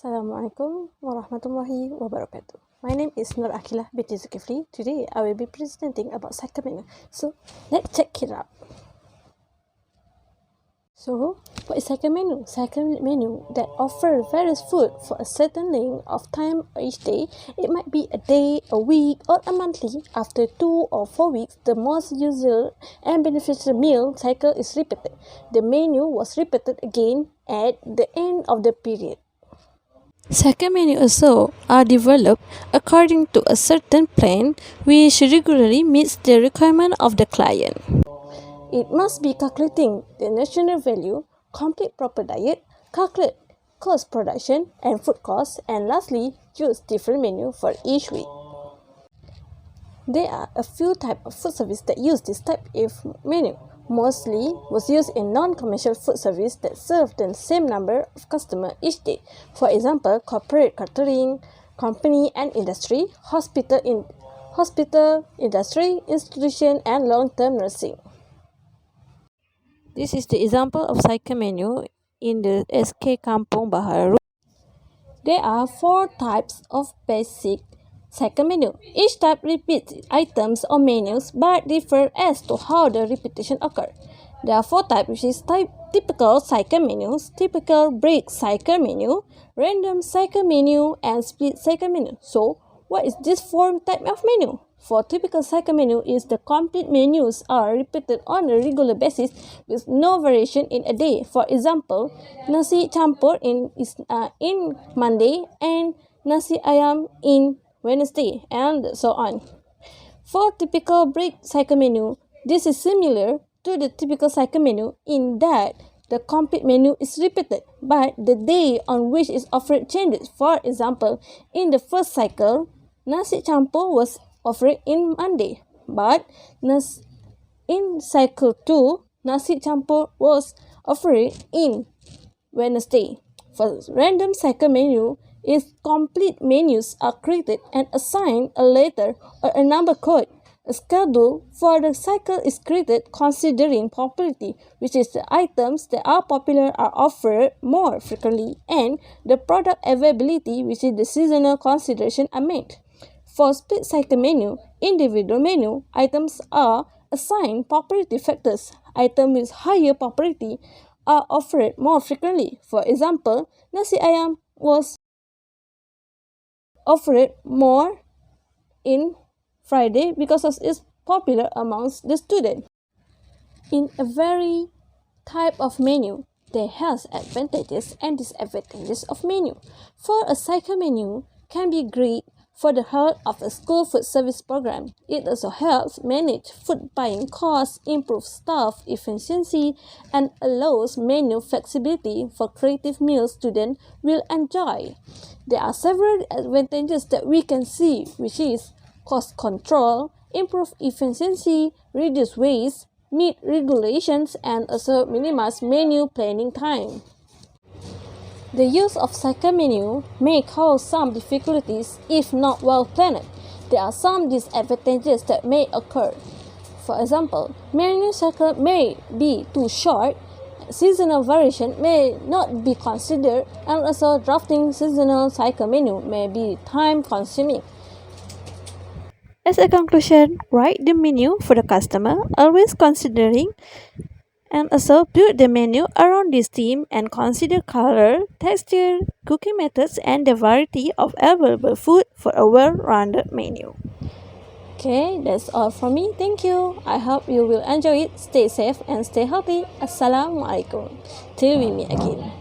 Assalamualaikum warahmatullahi wabarakatuh. My name is Nur Akilah binti Zulkifli. Today I will be presenting about cycle menu. So let's check it out. So what is cycle menu? Cycle menu that offer various food for a certain length of time each day. It might be a day, a week, or a monthly. After 2 or 4 weeks, the most usual and beneficial meal cycle is repeated. The menu was repeated again at the end of the period. Cycle menu also are developed according to a certain plan which regularly meets the requirement of the client. It must be calculating the nutritional value, complete proper diet, calculate cost production and food costs, and lastly, use different menu for each week. There are a few types of food service that use this type of menu. Mostly was used in non-commercial food service that serve the same number of customers each day. For example, corporate catering, company and industry, hospital industry, institution, and long-term nursing. This is the example of cycle menu in the SK Kampung Baharu. There are 4 types of basic cycle menu. Each type repeats items or menus but differ as to how the repetition occurs. There are 4 types, which is typical cycle menus, typical break cycle menu, random cycle menu, and split cycle menu. So, what is this 4 type of menu? For typical cycle menu is the complete menus are repeated on a regular basis with no variation in a day. For example, nasi campur in Monday and nasi ayam in Wednesday, and so on. For typical break cycle menu, this is similar to the typical cycle menu in that the complete menu is repeated, but the day on which it's offered changes. For example, in the first cycle, nasi campur was offered in Monday, but in cycle 2, nasi campur was offered in Wednesday. For random cycle menu, is complete menus are created and assigned a letter or a number code. A schedule for the cycle is created considering popularity, which is the items that are popular are offered more frequently, and the product availability, which is the seasonal consideration, are made. For split cycle menu, individual menu, items are assigned popularity factors. Items with higher popularity are offered more frequently. For example, nasi ayam was offered more in Friday because of its popular amongst the students. In a very type of menu, there has advantages and disadvantages of menu. For a cycle menu can be great for the health of a school food service program. It also helps manage food buying costs, improve staff efficiency, and allows menu flexibility for creative meals students will enjoy. There are several advantages that we can see, which is cost control, improve efficiency, reduce waste, meet regulations, and also minimize menu planning time. The use of cycle menu may cause some difficulties if not well planned. There are some disadvantages that may occur. For example, menu cycle may be too short, seasonal variation may not be considered, and also drafting seasonal cycle menu may be time-consuming. As a conclusion, write the menu for the customer, always considering and also build the menu around this theme and consider color, texture, cooking methods, and the variety of available food for a well-rounded menu. Okay, that's all from me. Thank you. I hope you will enjoy it. Stay safe and stay healthy. Assalamualaikum. Till we meet again.